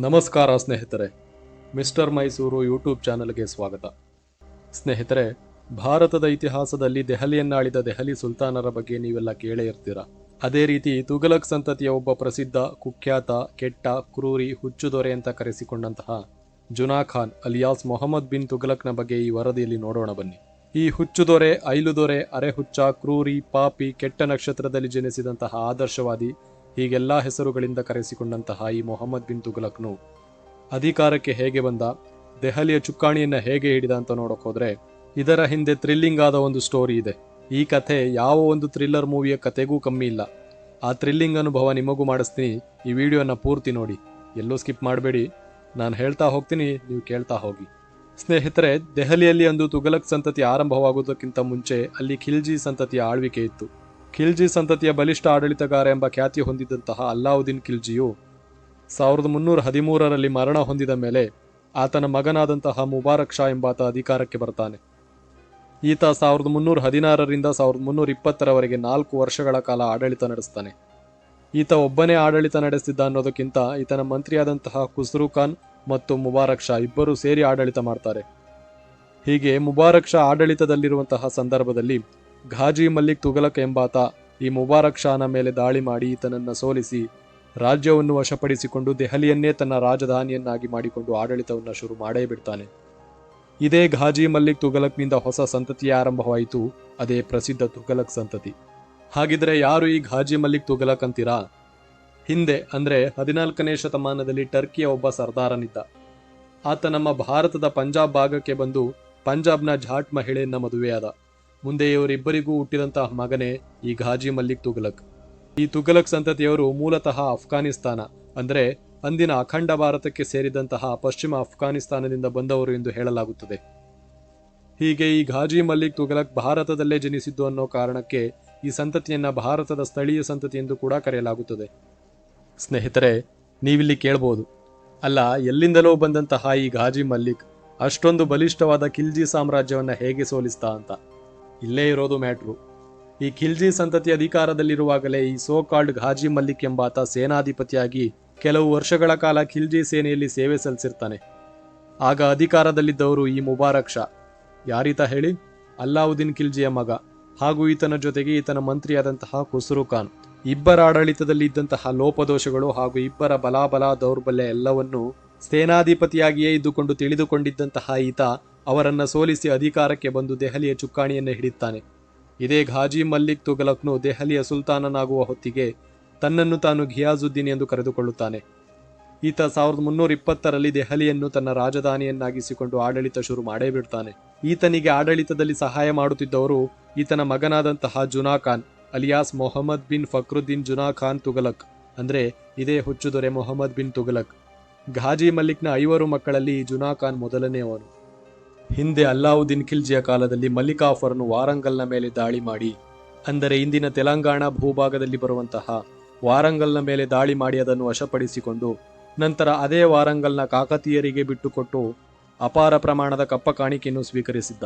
ನಮಸ್ಕಾರ ಸ್ನೇಹಿತರೆ, mister Mysuru YouTube ಚಾನಲ್ಗೆ ಸ್ವಾಗತ. ಸ್ನೇಹಿತರೆ, ಭಾರತದ ಇತಿಹಾಸದಲ್ಲಿ ದೆಹಲಿಯನ್ನಾಳಿದ ದೆಹಲಿ ಸುಲ್ತಾನರ ಬಗ್ಗೆ ನೀವೆಲ್ಲ ಕೇಳೇ ಇರ್ತೀರ. ಅದೇ ರೀತಿ ತುಘಲಕ್ ಸಂತತಿಯ ಒಬ್ಬ ಪ್ರಸಿದ್ಧ, ಕುಖ್ಯಾತ, ಕೆಟ್ಟ, ಕ್ರೂರಿ, ಹುಚ್ಚು ದೊರೆ ಅಂತ ಕರೆಸಿಕೊಂಡಂತಹ ಜುನಾ ಖಾನ್ ಅಲಿಯಾಸ್ ಮೊಹಮ್ಮದ್ ಬಿನ್ ತುಘಲಕ್ನ ಬಗ್ಗೆ ಈ ವರದಿಯಲ್ಲಿ ನೋಡೋಣ ಬನ್ನಿ. ಈ ಹುಚ್ಚು ದೊರೆ, ಐಲು ದೊರೆ, ಅರೆಹುಚ್ಚ, ಕ್ರೂರಿ, ಪಾಪಿ, ಕೆಟ್ಟ ನಕ್ಷತ್ರದಲ್ಲಿ ಜನಿಸಿದಂತಹ ಆದರ್ಶವಾದಿ, ಹೀಗೆಲ್ಲ ಹೆಸರುಗಳಿಂದ ಕರೆಸಿಕೊಂಡಂತಹ ಈ ಮೊಹಮ್ಮದ್ ಬಿನ್ ತುಘಲಕ್ನು ಅಧಿಕಾರಕ್ಕೆ ಹೇಗೆ ಬಂದ, ದೆಹಲಿಯ ಚುಕ್ಕಾಣಿಯನ್ನ ಹೇಗೆ ಹಿಡಿದ ಅಂತ ನೋಡಕ್ ಹೋದ್ರೆ ಇದರ ಹಿಂದೆ ಥ್ರಿಲ್ಲಿಂಗ್ ಆದ ಒಂದು ಸ್ಟೋರಿ ಇದೆ. ಈ ಕಥೆ ಯಾವ ಒಂದು ಥ್ರಿಲ್ಲರ್ ಮೂವಿಯ ಕಥೆಗೂ ಕಮ್ಮಿ ಇಲ್ಲ. ಆ ಥ್ರಿಲ್ಲಿಂಗ್ ಅನುಭವ ನಿಮಗೂ ಮಾಡಿಸ್ತೀನಿ. ಈ ವಿಡಿಯೋನ ಪೂರ್ತಿ ನೋಡಿ, ಎಲ್ಲೂ ಸ್ಕಿಪ್ ಮಾಡಬೇಡಿ. ನಾನು ಹೇಳ್ತಾ ಹೋಗ್ತೀನಿ, ನೀವು ಕೇಳ್ತಾ ಹೋಗಿ. ಸ್ನೇಹಿತರೆ, ದೆಹಲಿಯಲ್ಲಿ ಅಂದು ತುಘಲಕ್ ಸಂತತಿ ಆರಂಭವಾಗುವುದಕ್ಕಿಂತ ಮುಂಚೆ ಅಲ್ಲಿ ಖಿಲ್ಜಿ ಸಂತತಿಯ ಆಳ್ವಿಕೆ ಇತ್ತು. ಖಿಲ್ಜಿ ಸಂತತಿಯ ಬಲಿಷ್ಠ ಆಡಳಿತಗಾರ ಎಂಬ ಖ್ಯಾತಿ ಹೊಂದಿದಂತಹ ಅಲ್ಲಾವುದ್ದೀನ್ ಖಿಲ್ಜಿಯು 1313ರಲ್ಲಿ ಮರಣ ಹೊಂದಿದ ಮೇಲೆ ಆತನ ಮಗನಾದಂತಹ ಮುಬಾರಕ್ ಶಾ ಎಂಬಾತ ಅಧಿಕಾರಕ್ಕೆ ಬರ್ತಾನೆ. ಈತ 1316ರಿಂದ 1320ರವರೆಗೆ 4 ವರ್ಷಗಳ ಕಾಲ ಆಡಳಿತ ನಡೆಸ್ತಾನೆ. ಈತ ಒಬ್ಬನೇ ಆಡಳಿತ ನಡೆಸಿದ್ದ ಅನ್ನೋದಕ್ಕಿಂತ ಈತನ ಮಂತ್ರಿಯಾದಂತಹ ಖುಸ್ರು ಖಾನ್ ಮತ್ತು ಮುಬಾರಕ್ ಶಾ ಇಬ್ಬರು ಸೇರಿ ಆಡಳಿತ ಮಾಡ್ತಾರೆ. ಹೀಗೆ ಮುಬಾರಕ್ ಶಾ ಆಡಳಿತದಲ್ಲಿರುವಂತಹ ಸಂದರ್ಭದಲ್ಲಿ ಘಾಜಿ ಮಲ್ಲಿಕ್ ತುಘಲಕ್ ಎಂಬಾತ ಈ ಮುಬಾರಕ್ ಶಾನ ಮೇಲೆ ದಾಳಿ ಮಾಡಿ ಈತನನ್ನ ಸೋಲಿಸಿ ರಾಜ್ಯವನ್ನು ವಶಪಡಿಸಿಕೊಂಡು ದೆಹಲಿಯನ್ನೇ ತನ್ನ ರಾಜಧಾನಿಯನ್ನಾಗಿ ಮಾಡಿಕೊಂಡು ಆಡಳಿತವನ್ನು ಶುರು ಮಾಡೇ ಬಿಡ್ತಾನೆ. ಇದೇ ಘಾಜಿ ಮಲ್ಲಿಕ್ ತುಘಲಕ್ನಿಂದ ಹೊಸ ಸಂತತಿಯ ಆರಂಭವಾಯಿತು, ಅದೇ ಪ್ರಸಿದ್ಧ ತುಘಲಕ್ ಸಂತತಿ. ಹಾಗಿದ್ರೆ ಯಾರು ಈ ಘಾಜಿ ಮಲ್ಲಿಕ್ ತುಘಲಕ್ ಅಂತೀರಾ? ಹಿಂದೆ ಅಂದ್ರೆ 14ನೇ ಶತಮಾನದಲ್ಲಿ ಟರ್ಕಿಯ ಒಬ್ಬ ಸರ್ದಾರನಿದ್ದ. ಆತ ನಮ್ಮ ಭಾರತದ ಪಂಜಾಬ್ ಭಾಗಕ್ಕೆ ಬಂದು ಪಂಜಾಬ್ನ ಝಾಟ್ ಮಹಿಳೆಯನ್ನ ಮದುವೆಯಾದ. ಮುಂದೆ ಇವರಿಬ್ಬರಿಗೂ ಹುಟ್ಟಿದಂತಹ ಮಗನೇ ಈ ಘಾಜಿ ಮಲ್ಲಿಕ್ ತುಘಲಕ್. ಈ ತುಘಲಕ್ ಸಂತತಿಯವರು ಮೂಲತಃ ಅಫ್ಘಾನಿಸ್ತಾನ ಅಂದ್ರೆ ಅಂದಿನ ಅಖಂಡ ಭಾರತಕ್ಕೆ ಸೇರಿದಂತಹ ಪಶ್ಚಿಮ ಅಫ್ಘಾನಿಸ್ತಾನದಿಂದ ಬಂದವರು ಎಂದು ಹೇಳಲಾಗುತ್ತದೆ. ಹೀಗೆ ಈ ಘಾಜಿ ಮಲ್ಲಿಕ್ ತುಘಲಕ್ ಭಾರತದಲ್ಲೇ ಜನಿಸಿದ್ದು ಅನ್ನೋ ಕಾರಣಕ್ಕೆ ಈ ಸಂತತಿಯನ್ನ ಭಾರತದ ಸ್ಥಳೀಯ ಸಂತತಿ ಎಂದು ಕೂಡ ಕರೆಯಲಾಗುತ್ತದೆ. ಸ್ನೇಹಿತರೆ, ನೀವಿಲ್ಲಿ ಕೇಳ್ಬೋದು, ಅಲ್ಲ ಎಲ್ಲಿಂದಲೋ ಬಂದಂತಹ ಈ ಘಾಜಿ ಮಲ್ಲಿಕ್ ಅಷ್ಟೊಂದು ಬಲಿಷ್ಠವಾದ ಖಿಲ್ಜಿ ಸಾಮ್ರಾಜ್ಯವನ್ನ ಹೇಗೆ ಸೋಲಿಸ್ತಾ ಅಂತ. ಇಲ್ಲೇ ಇರೋದು ಮ್ಯಾಟ್ರು. ಈ ಖಿಲ್ಜಿ ಸಂತತಿ ಅಧಿಕಾರದಲ್ಲಿರುವಾಗಲೇ ಈ ಸೋ ಕಾಲ್ಡ್ ಘಾಜಿ ಮಲ್ಲಿಕ್ ಎಂಬಾತ ಸೇನಾಧಿಪತಿಯಾಗಿ ಕೆಲವು ವರ್ಷಗಳ ಕಾಲ ಖಿಲ್ಜಿ ಸೇನೆಯಲ್ಲಿ ಸೇವೆ ಸಲ್ಲಿಸಿರ್ತಾನೆ. ಆಗ ಅಧಿಕಾರದಲ್ಲಿದ್ದವರು ಈ ಮುಬಾರಕ್ ಶಾ. ಯಾರೀತ ಹೇಳಿ? ಅಲ್ಲಾವುದ್ದೀನ್ ಖಿಲ್ಜಿಯ ಮಗ, ಹಾಗೂ ಈತನ ಜೊತೆಗೆ ಈತನ ಮಂತ್ರಿಯಾದಂತಹ ಖುಸ್ರು ಖಾನ್. ಇಬ್ಬರ ಆಡಳಿತದಲ್ಲಿ ಇದ್ದಂತಹ ಲೋಪದೋಷಗಳು ಹಾಗೂ ಇಬ್ಬರ ಬಲಾಬಲ ದೌರ್ಬಲ್ಯ ಎಲ್ಲವನ್ನೂ ಸೇನಾಧಿಪತಿಯಾಗಿಯೇ ಇದ್ದುಕೊಂಡು ತಿಳಿದುಕೊಂಡಿದ್ದಂತಹ ಈತ ಅವರನ್ನ ಸೋಲಿಸಿ ಅಧಿಕಾರಕ್ಕೆ ಬಂದು ದೆಹಲಿಯ ಚುಕ್ಕಾಣಿಯನ್ನು ಹಿಡಿಯುತ್ತಾನೆ. ಇದೇ ಘಾಜಿ ಮಲ್ಲಿಕ್ ತುಘಲಕ್ನು ದೆಹಲಿಯ ಸುಲ್ತಾನನಾಗುವ ಹೊತ್ತಿಗೆ ತನ್ನನ್ನು ತಾನು ಘಿಯಾಜುದ್ದೀನ್ ಎಂದು ಕರೆದುಕೊಳ್ಳುತ್ತಾನೆ. ಈತ 1320ರಲ್ಲಿ ದೆಹಲಿಯನ್ನು ತನ್ನ ರಾಜಧಾನಿಯನ್ನಾಗಿಸಿಕೊಂಡು ಆಡಳಿತ ಶುರು ಮಾಡೇ ಬಿಡ್ತಾನೆ. ಈತನಿಗೆ ಆಡಳಿತದಲ್ಲಿ ಸಹಾಯ ಮಾಡುತ್ತಿದ್ದವರು ಈತನ ಮಗನಾದಂತಹ ಜುನಾ ಖಾನ್ ಅಲಿಯಾಸ್ ಮೊಹಮ್ಮದ್ ಬಿನ್ ಫಕ್ರುದ್ದೀನ್ ಜುನಾ ಖಾನ್ ತುಘಲಕ್, ಅಂದ್ರೆ ಇದೇ ಹುಚ್ಚು ದೊರೆ ಮೊಹಮ್ಮದ್ ಬಿನ್ ತುಘಲಕ್. ಘಾಜಿ ಮಲ್ಲಿಕ್ನ 5 ಮಕ್ಕಳಲ್ಲಿ ಜುನಾ ಖಾನ್ ಮೊದಲನೆಯವನು. ಹಿಂದೆ ಅಲ್ಲಾವುದ್ದೀನ್ ಖಿಲ್ಜಿಯ ಕಾಲದಲ್ಲಿ ಮಲ್ಲಿಕಾಫರ್ನು ವಾರಂಗಲ್ನ ಮೇಲೆ ದಾಳಿ ಮಾಡಿ, ಅಂದರೆ ಇಂದಿನ ತೆಲಂಗಾಣ ಭೂಭಾಗದಲ್ಲಿ ಬರುವಂತಹ ವಾರಂಗಲ್ನ ಮೇಲೆ ದಾಳಿ ಮಾಡಿ ಅದನ್ನು ವಶಪಡಿಸಿಕೊಂಡು ನಂತರ ಅದೇ ವಾರಂಗಲ್ನ ಕಾಕತೀಯರಿಗೆ ಬಿಟ್ಟುಕೊಟ್ಟು ಅಪಾರ ಪ್ರಮಾಣದ ಕಪ್ಪ ಕಾಣಿಕೆಯನ್ನು ಸ್ವೀಕರಿಸಿದ್ದ.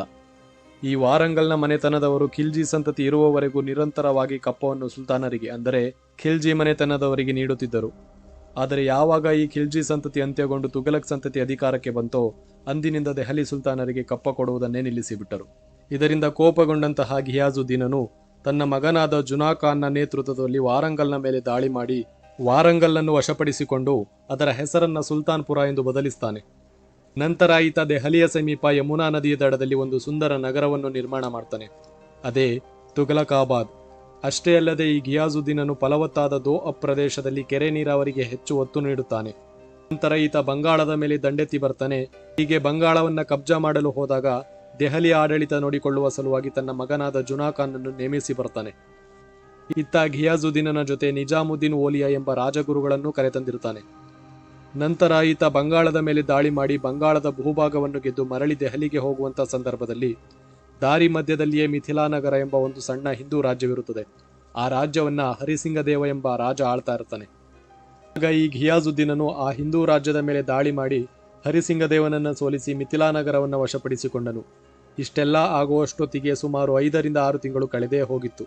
ಈ ವಾರಂಗಲ್ನ ಮನೆತನದವರು ಖಿಲ್ಜಿ ಸಂತತಿ ಇರುವವರೆಗೂ ನಿರಂತರವಾಗಿ ಕಪ್ಪವನ್ನು ಸುಲ್ತಾನರಿಗೆ, ಅಂದರೆ ಖಿಲ್ಜಿ ಮನೆತನದವರಿಗೆ ನೀಡುತ್ತಿದ್ದರು. ಆದರೆ ಯಾವಾಗ ಈ ಖಿಲ್ಜಿ ಸಂತತಿ ಅಂತ್ಯಗೊಂಡು ತುಘಲಕ್ ಸಂತತಿ ಅಧಿಕಾರಕ್ಕೆ ಬಂತೋ ಅಂದಿನಿಂದ ದೆಹಲಿ ಸುಲ್ತಾನರಿಗೆ ಕಪ್ಪ ಕೊಡುವುದನ್ನೇ ನಿಲ್ಲಿಸಿಬಿಟ್ಟರು. ಇದರಿಂದ ಕೋಪಗೊಂಡಂತಹ ಘಿಯಾಜುದ್ದೀನನು ತನ್ನ ಮಗನಾದ ಜುನಾ ಖಾನ್ನ ನೇತೃತ್ವದಲ್ಲಿ ವಾರಂಗಲ್ನ ಮೇಲೆ ದಾಳಿ ಮಾಡಿ ವಾರಂಗಲ್ಲನ್ನು ವಶಪಡಿಸಿಕೊಂಡು ಅದರ ಹೆಸರನ್ನ ಸುಲ್ತಾನ್ಪುರ ಎಂದು ಬದಲಿಸ್ತಾನೆ. ನಂತರ ಈತ ದೆಹಲಿಯ ಸಮೀಪ ಯಮುನಾ ನದಿಯ ದಡದಲ್ಲಿ ಒಂದು ಸುಂದರ ನಗರವನ್ನು ನಿರ್ಮಾಣ ಮಾಡ್ತಾನೆ, ಅದೇ ತುಘಲಕಾಬಾದ್. ಅಷ್ಟೇ ಅಲ್ಲದೆ ಈ ಘಿಯಾಜುದ್ದೀನನು ಫಲವತ್ತಾದ ದೋಅಬ್ ಪ್ರದೇಶದಲ್ಲಿ ಕೆರೆ ನೀರಾವರಿಗೆ ಹೆಚ್ಚು ಒತ್ತು ನೀಡುತ್ತಾನೆ. ನಂತರ ಈತ ಬಂಗಾಳದ ಮೇಲೆ ದಂಡೆತ್ತಿ ಬರ್ತಾನೆ. ಹೀಗೆ ಬಂಗಾಳವನ್ನ ಕಬ್ಜಾ ಮಾಡಲು ಹೋದಾಗ ದೆಹಲಿಯ ಆಡಳಿತ ನೋಡಿಕೊಳ್ಳುವ ಸಲುವಾಗಿ ತನ್ನ ಮಗನಾದ ಜುನಾ ಖಾನ್ನನ್ನು ನೇಮಿಸಿ ಬರ್ತಾನೆ. ಇತ್ತ ಘಿಯಾಜುದ್ದೀನನ ಜೊತೆ ನಿಜಾಮುದ್ದೀನ್ ಓಲಿಯಾ ಎಂಬ ರಾಜಗುರುಗಳನ್ನು ಕರೆತಂದಿರ್ತಾನೆ. ನಂತರ ಈತ ಬಂಗಾಳದ ಮೇಲೆ ದಾಳಿ ಮಾಡಿ ಬಂಗಾಳದ ಭೂಭಾಗವನ್ನು ಗೆದ್ದು ಮರಳಿ ದೆಹಲಿಗೆ ಹೋಗುವಂತ ಸಂದರ್ಭದಲ್ಲಿ ದಾರಿ ಮಧ್ಯದಲ್ಲಿಯೇ ಮಿಥಿಲಾನಗರ ಎಂಬ ಒಂದು ಸಣ್ಣ ಹಿಂದೂ ರಾಜ್ಯವಿರುತ್ತದೆ. ಆ ರಾಜ್ಯವನ್ನ ಹರಿಸಿಂಗದೇವ ಎಂಬ ರಾಜ ಆಳ್ತಾ ಇರ್ತಾನೆ. ಆಗ ಈ ಘಿಯಾಜುದ್ದೀನನು ಆ ಹಿಂದೂ ರಾಜ್ಯದ ಮೇಲೆ ದಾಳಿ ಮಾಡಿ ಹರಿಸಿಂಗದೇವನನ್ನು ಸೋಲಿಸಿ ಮಿಥಿಲಾನಗರವನ್ನು ವಶಪಡಿಸಿಕೊಂಡನು. ಇಷ್ಟೆಲ್ಲ ಆಗುವಷ್ಟೊತ್ತಿಗೆ ಸುಮಾರು 5ರಿಂದ 6 ತಿಂಗಳು ಕಳೆದೇ ಹೋಗಿತ್ತು.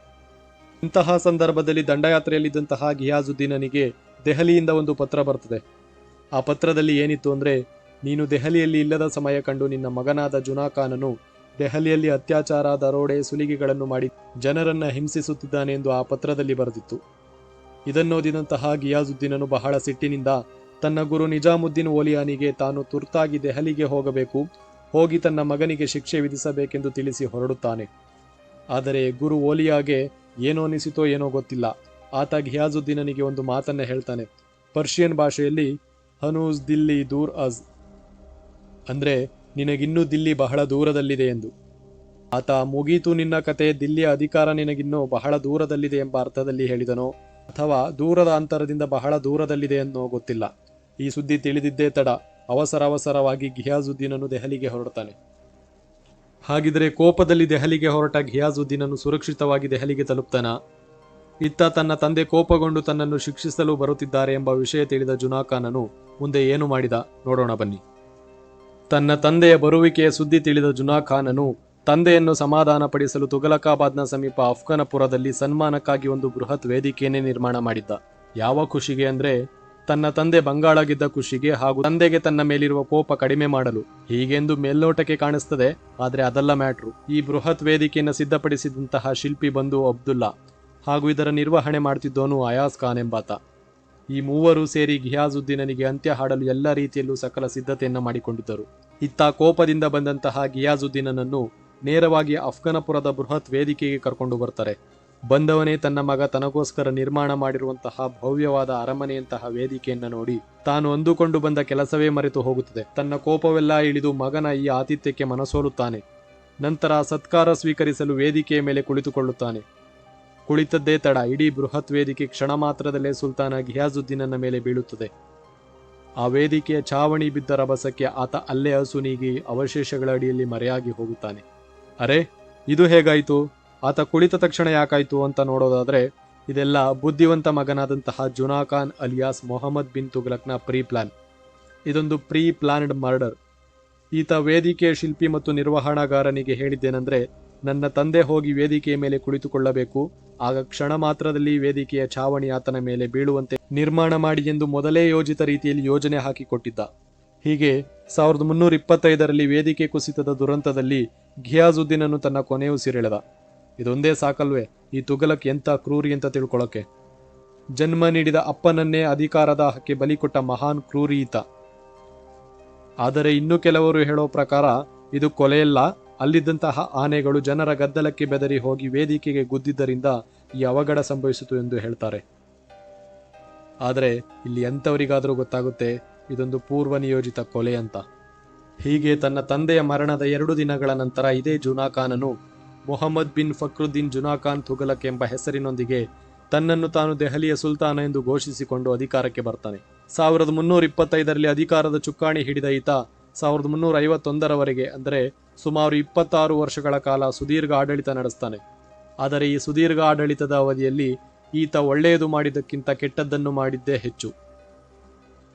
ಇಂತಹ ಸಂದರ್ಭದಲ್ಲಿ ದಂಡಯಾತ್ರೆಯಲ್ಲಿದ್ದಂತಹ ಘಿಯಾಜುದ್ದೀನನಿಗೆ ದೆಹಲಿಯಿಂದ ಒಂದು ಪತ್ರ ಬರ್ತದೆ. ಆ ಪತ್ರದಲ್ಲಿ ಏನಿತ್ತು ಅಂದರೆ, ನೀನು ದೆಹಲಿಯಲ್ಲಿ ಇಲ್ಲದ ಸಮಯ ಕಂಡು ನಿನ್ನ ಮಗನಾದ ಜುನಾ ಖಾನನು ದೆಹಲಿಯಲ್ಲಿ ಅತ್ಯಾಚಾರ, ದರೋಡೆ, ಸುಲಿಗೆಗಳನ್ನು ಮಾಡಿ ಜನರನ್ನು ಹಿಂಸಿಸುತ್ತಿದ್ದಾನೆ ಎಂದು ಆ ಪತ್ರದಲ್ಲಿ ಬರೆದಿತ್ತು. ಇದನ್ನೋದಿದಂತಹ ಗಿಯಾಜುದ್ದೀನನು ಬಹಳ ಸಿಟ್ಟಿನಿಂದ ತನ್ನ ಗುರು ನಿಜಾಮುದ್ದೀನ್ ಓಲಿಯಾನಿಗೆ ತಾನು ತುರ್ತಾಗಿ ದೆಹಲಿಗೆ ಹೋಗಿ ತನ್ನ ಮಗನಿಗೆ ಶಿಕ್ಷೆ ವಿಧಿಸಬೇಕೆಂದು ತಿಳಿಸಿ ಹೊರಡುತ್ತಾನೆ. ಆದರೆ ಗುರು ಓಲಿಯಾಗೆ ಏನೋ ಅನಿಸಿತೋ ಏನೋ ಗೊತ್ತಿಲ್ಲ. ಆತ ಘಿಯಾಜುದ್ದೀನನಿಗೆ ಒಂದು ಮಾತನ್ನ ಹೇಳ್ತಾನೆ. ಪರ್ಷಿಯನ್ ಭಾಷೆಯಲ್ಲಿ ಹನೂಸ್ ದಿಲ್ಲಿ ದೂರ್ ಅಜ್ ಅಂದ್ರೆ ನಿನಗಿನ್ನೂ ದಿಲ್ಲಿ ಬಹಳ ದೂರದಲ್ಲಿದೆ ಎಂದು. ಆತ ಮುಗೀತು ನಿನ್ನ ಕತೆ, ದಿಲ್ಲಿಯ ಅಧಿಕಾರ ನಿನಗಿನ್ನೂ ಬಹಳ ದೂರದಲ್ಲಿದೆ ಎಂಬ ಅರ್ಥದಲ್ಲಿ ಹೇಳಿದನೋ ಅಥವಾ ದೂರದ ಅಂತರದಿಂದ ಬಹಳ ದೂರದಲ್ಲಿದೆ ಅನ್ನೋ ಗೊತ್ತಿಲ್ಲ. ಈ ಸುದ್ದಿ ತಿಳಿದಿದ್ದೇ ತಡ ಅವಸರವಾಗಿ ಘಿಯಾಜುದ್ದೀನನು ದೆಹಲಿಗೆ ಹೊರಡ್ತಾನೆ. ಹಾಗಿದ್ರೆ ಕೋಪದಲ್ಲಿ ದೆಹಲಿಗೆ ಹೊರಟ ಘಿಯಾಜುದ್ದೀನನು ಸುರಕ್ಷಿತವಾಗಿ ದೆಹಲಿಗೆ ತಲುಪ್ತಾನ? ಇತ್ತ ತನ್ನ ತಂದೆ ಕೋಪಗೊಂಡು ತನ್ನನ್ನು ಶಿಕ್ಷಿಸಲು ಬರುತ್ತಿದ್ದಾರೆ ಎಂಬ ವಿಷಯ ತಿಳಿದ ಜುನಾ ಖಾನನು ಮುಂದೆ ಏನು ಮಾಡಿದ ನೋಡೋಣ ಬನ್ನಿ. ತನ್ನ ತಂದೆಯ ಬರುವಿಕೆಯ ಸುದ್ದಿ ತಿಳಿದ ಜುನಾ ಖಾನನು ತಂದೆಯನ್ನು ಸಮಾಧಾನಪಡಿಸಲು ತುಘಲಕಾಬಾದ್ನ ಸಮೀಪ ಅಫ್ಘಾನಪುರದಲ್ಲಿ ಸನ್ಮಾನಕ್ಕಾಗಿ ಒಂದು ಬೃಹತ್ ವೇದಿಕೆಯನ್ನೇ ನಿರ್ಮಾಣ ಮಾಡಿದ್ದ. ಯಾವ ಖುಷಿಗೆ ಅಂದ್ರೆ ತನ್ನ ತಂದೆ ಬಂಗಾಳಗಿದ್ದ ಖುಷಿಗೆ, ಹಾಗೂ ತಂದೆಗೆ ತನ್ನ ಮೇಲಿರುವ ಕೋಪ ಕಡಿಮೆ ಮಾಡಲು. ಹೀಗೆಂದು ಮೇಲ್ನೋಟಕ್ಕೆ ಕಾಣಿಸ್ತದೆ, ಆದರೆ ಅದಲ್ಲ ಮ್ಯಾಟ್ರು. ಈ ಬೃಹತ್ ವೇದಿಕೆಯನ್ನು ಸಿದ್ಧಪಡಿಸಿದಂತಹ ಶಿಲ್ಪಿ ಬಂದು ಅಬ್ದುಲ್ಲಾ, ಹಾಗೂ ಇದರ ನಿರ್ವಹಣೆ ಮಾಡ್ತಿದ್ದವನು ಅಯಾಜ್ ಖಾನ್ ಎಂಬಾತ. ಈ ಮೂವರು ಸೇರಿ ಘಿಯಾಜುದ್ದೀನನಿಗೆ ಅಂತ್ಯ ಹಾಡಲು ಎಲ್ಲ ರೀತಿಯಲ್ಲೂ ಸಕಲ ಸಿದ್ಧತೆಯನ್ನ ಮಾಡಿಕೊಂಡಿದ್ದರು. ಇತ್ತ ಕೋಪದಿಂದ ಬಂದಂತಹ ಘಿಯಾಜುದ್ದೀನನನ್ನು ನೇರವಾಗಿ ಅಫ್ಘಾನಪುರದ ಬೃಹತ್ ವೇದಿಕೆಗೆ ಕರ್ಕೊಂಡು ಬರ್ತಾರೆ. ಬಂದವನೇ ತನ್ನ ಮಗ ತನಗೋಸ್ಕರ ನಿರ್ಮಾಣ ಮಾಡಿರುವಂತಹ ಭವ್ಯವಾದ ಅರಮನೆಯಂತಹ ವೇದಿಕೆಯನ್ನ ನೋಡಿ ತಾನು ಅಂದುಕೊಂಡು ಬಂದ ಕೆಲಸವೇ ಮರೆತು ಹೋಗುತ್ತದೆ. ತನ್ನ ಕೋಪವೆಲ್ಲ ಇಳಿದು ಮಗನ ಈ ಆತಿಥ್ಯಕ್ಕೆ ಮನಸೋಲುತ್ತಾನೆ. ನಂತರ ಸತ್ಕಾರ ಸ್ವೀಕರಿಸಲು ವೇದಿಕೆಯ ಮೇಲೆ ಕುಳಿತುಕೊಳ್ಳುತ್ತಾನೆ. ಕುಳಿತದ್ದೇ ತಡ ಇಡೀ ಬೃಹತ್ ವೇದಿಕೆ ಕ್ಷಣ ಮಾತ್ರದಲ್ಲೇ ಸುಲ್ತಾನ ಘಿಯಾಜುದ್ದೀನನ ಮೇಲೆ ಬೀಳುತ್ತದೆ. ಆ ವೇದಿಕೆಯ ಛಾವಣಿ ಬಿದ್ದ ರಭಸಕ್ಕೆ ಆತ ಅಲ್ಲೇ ಅಸುನೀಗಿ ಅವಶೇಷಗಳ ಅಡಿಯಲ್ಲಿ ಮರೆಯಾಗಿ ಹೋಗುತ್ತಾನೆ. ಅರೆ, ಇದು ಹೇಗಾಯಿತು? ಆತ ಕುಳಿತ ತಕ್ಷಣ ಯಾಕಾಯ್ತು ಅಂತ ನೋಡೋದಾದ್ರೆ, ಇದೆಲ್ಲ ಬುದ್ಧಿವಂತ ಮಗನಾದಂತಹ ಜುನಾ ಖಾನ್ ಅಲಿಯಾಸ್ ಮೊಹಮ್ಮದ್ ಬಿನ್ ತುಘಲಕ್ನ ಪ್ಲಾನ್. ಇದೊಂದು ಪ್ಲಾನ್ಡ್ ಮರ್ಡರ್. ಈತ ವೇದಿಕೆಯ ಶಿಲ್ಪಿ ಮತ್ತು ನಿರ್ವಹಣಾಗಾರನಿಗೆ ಹೇಳಿದ್ದೇನೆಂದ್ರೆ, ನನ್ನ ತಂದೆ ಹೋಗಿ ವೇದಿಕೆಯ ಮೇಲೆ ಕುಳಿತುಕೊಳ್ಳಬೇಕು, ಆಗ ಕ್ಷಣ ಮಾತ್ರದಲ್ಲಿ ವೇದಿಕೆಯ ಛಾವಣಿ ಆತನ ಮೇಲೆ ಬೀಳುವಂತೆ ನಿರ್ಮಾಣ ಮಾಡಿ ಎಂದು ಮೊದಲೇ ಯೋಜಿತ ರೀತಿಯಲ್ಲಿ ಯೋಜನೆ ಹಾಕಿಕೊಟ್ಟಿದ್ದ. ಹೀಗೆ 1325ರಲ್ಲಿ ವೇದಿಕೆ ಕುಸಿತದ ದುರಂತದಲ್ಲಿ ಘಿಯಾಜುದ್ದೀನನು ತನ್ನ ಕೊನೆಯುಸಿರೆಳೆದ. ಇದೊಂದೇ ಸಾಕಲ್ವೇ ಈ ತುಘಲಕ್ ಎಂಥ ಕ್ರೂರಿ ಅಂತ ತಿಳ್ಕೊಳ್ಳೋಕೆ. ಜನ್ಮ ನೀಡಿದ ಅಪ್ಪನನ್ನೇ ಅಧಿಕಾರದ ಹಕ್ಕೆ ಬಲಿಕೊಟ್ಟ ಮಹಾನ್ ಕ್ರೂರಿ ಈತ. ಆದರೆ ಇನ್ನು ಕೆಲವರು ಹೇಳೋ ಪ್ರಕಾರ ಇದು ಕೊಲೆಯಲ್ಲ, ಅಲ್ಲಿದ್ದಂತಹ ಆನೆಗಳು ಜನರ ಗದ್ದಲಕ್ಕೆ ಬೆದರಿ ಹೋಗಿ ವೇದಿಕೆಗೆ ಗುದ್ದಿದ್ದರಿಂದ ಈ ಅವಘಡ ಸಂಭವಿಸಿತು ಎಂದು ಹೇಳ್ತಾರೆ. ಆದರೆ ಇಲ್ಲಿ ಎಂಥವರಿಗಾದರೂ ಗೊತ್ತಾಗುತ್ತೆ ಇದೊಂದು ಪೂರ್ವ ನಿಯೋಜಿತ ಕೊಲೆ ಅಂತ. ಹೀಗೆ ತನ್ನ ತಂದೆಯ ಮರಣದ 2 ದಿನಗಳ ನಂತರ ಇದೇ ಜುನಾ ಖಾನನು ಮೊಹಮ್ಮದ್ ಬಿನ್ ಫಕ್ರುದ್ದೀನ್ ಜುನಾ ಖಾನ್ ತುಘಲಕ್ ಎಂಬ ಹೆಸರಿನೊಂದಿಗೆ ತನ್ನನ್ನು ತಾನು ದೆಹಲಿಯ ಸುಲ್ತಾನ ಎಂದು ಘೋಷಿಸಿಕೊಂಡು ಅಧಿಕಾರಕ್ಕೆ ಬರ್ತಾನೆ. 1325ರಲ್ಲಿ ಅಧಿಕಾರದ ಚುಕ್ಕಾಣಿ ಹಿಡಿದ ಈತ 1351ರವರೆಗೆ ಅಂದರೆ ಸುಮಾರು 26 ವರ್ಷಗಳ ಕಾಲ ಸುದೀರ್ಘ ಆಡಳಿತ ನಡೆಸ್ತಾನೆ. ಆದರೆ ಈ ಸುದೀರ್ಘ ಆಡಳಿತದ ಅವಧಿಯಲ್ಲಿ ಈತ ಒಳ್ಳೆಯದು ಮಾಡಿದ್ದಕ್ಕಿಂತ ಕೆಟ್ಟದ್ದನ್ನು ಮಾಡಿದ್ದೇ ಹೆಚ್ಚು.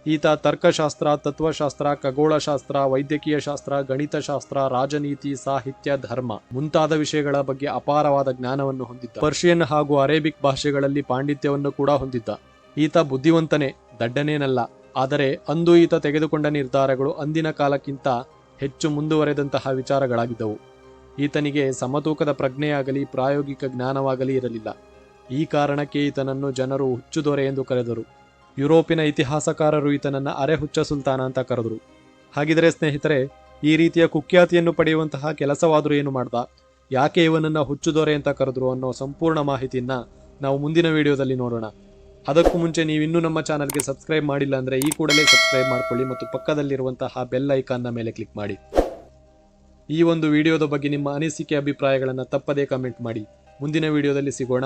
ಈತ ತರ್ಕಶಾಸ್ತ್ರ, ತತ್ವಶಾಸ್ತ್ರ, ಖಗೋಳಶಾಸ್ತ್ರ, ವೈದ್ಯಕೀಯ ಶಾಸ್ತ್ರ, ಗಣಿತಶಾಸ್ತ್ರ, ರಾಜನೀತಿ, ಸಾಹಿತ್ಯ, ಧರ್ಮ ಮುಂತಾದ ವಿಷಯಗಳ ಬಗ್ಗೆ ಅಪಾರವಾದ ಜ್ಞಾನವನ್ನು ಹೊಂದಿದ್ದ. ಪರ್ಷಿಯನ್ ಹಾಗೂ ಅರೇಬಿಕ್ ಭಾಷೆಗಳಲ್ಲಿ ಪಾಂಡಿತ್ಯವನ್ನು ಕೂಡ ಹೊಂದಿದ್ದ. ಈತ ಬುದ್ಧಿವಂತನೇ, ದಡ್ಡನೇನಲ್ಲ. ಆದರೆ ಅಂದು ಈತ ತೆಗೆದುಕೊಂಡ ನಿರ್ಧಾರಗಳು ಅಂದಿನ ಕಾಲಕ್ಕಿಂತ ಹೆಚ್ಚು ಮುಂದುವರೆದಂತಹ ವಿಚಾರಗಳಾಗಿದ್ದವು. ಈತನಿಗೆ ಸಮತೂಕದ ಪ್ರಜ್ಞೆಯಾಗಲಿ ಪ್ರಾಯೋಗಿಕ ಜ್ಞಾನವಾಗಲಿ ಇರಲಿಲ್ಲ. ಈ ಕಾರಣಕ್ಕೆ ಈತನನ್ನು ಜನರು ಹುಚ್ಚುದೊರೆ ಎಂದು ಕರೆದರು. ಯುರೋಪಿನ ಇತಿಹಾಸಕಾರರು ಈತನನ್ನ ಅರೆಹುಚ್ಚ ಸುಲ್ತಾನ ಅಂತ ಕರೆದರು. ಹಾಗಿದ್ರೆ ಸ್ನೇಹಿತರೆ, ಈ ರೀತಿಯ ಕುಖ್ಯಾತಿಯನ್ನು ಪಡೆಯುವಂತಹ ಕೆಲಸವಾದರೂ ಏನು ಮಾಡ್ದ, ಯಾಕೆ ಇವನನ್ನ ಹುಚ್ಚುದೊರೆ ಅಂತ ಕರೆದ್ರು ಅನ್ನೋ ಸಂಪೂರ್ಣ ಮಾಹಿತಿಯನ್ನ ನಾವು ಮುಂದಿನ ವಿಡಿಯೋದಲ್ಲಿ ನೋಡೋಣ. ಅದಕ್ಕೂ ಮುಂಚೆ ನೀವಿನ್ನೂ ನಮ್ಮ ಚಾನಲ್ಗೆ ಸಬ್ಸ್ಕ್ರೈಬ್ ಮಾಡಿಲ್ಲ ಅಂದರೆ ಈ ಕೂಡಲೇ ಸಬ್ಸ್ಕ್ರೈಬ್ ಮಾಡ್ಕೊಳ್ಳಿ ಮತ್ತು ಪಕ್ಕದಲ್ಲಿರುವಂತಹ ಬೆಲ್ ಐಕಾನ್ನ ಮೇಲೆ ಕ್ಲಿಕ್ ಮಾಡಿ. ಈ ಒಂದು ವಿಡಿಯೋದ ಬಗ್ಗೆ ನಿಮ್ಮ ಅನಿಸಿಕೆ ಅಭಿಪ್ರಾಯಗಳನ್ನು ತಪ್ಪದೇ ಕಮೆಂಟ್ ಮಾಡಿ. ಮುಂದಿನ ವಿಡಿಯೋದಲ್ಲಿ ಸಿಗೋಣ.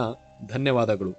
ಧನ್ಯವಾದಗಳು.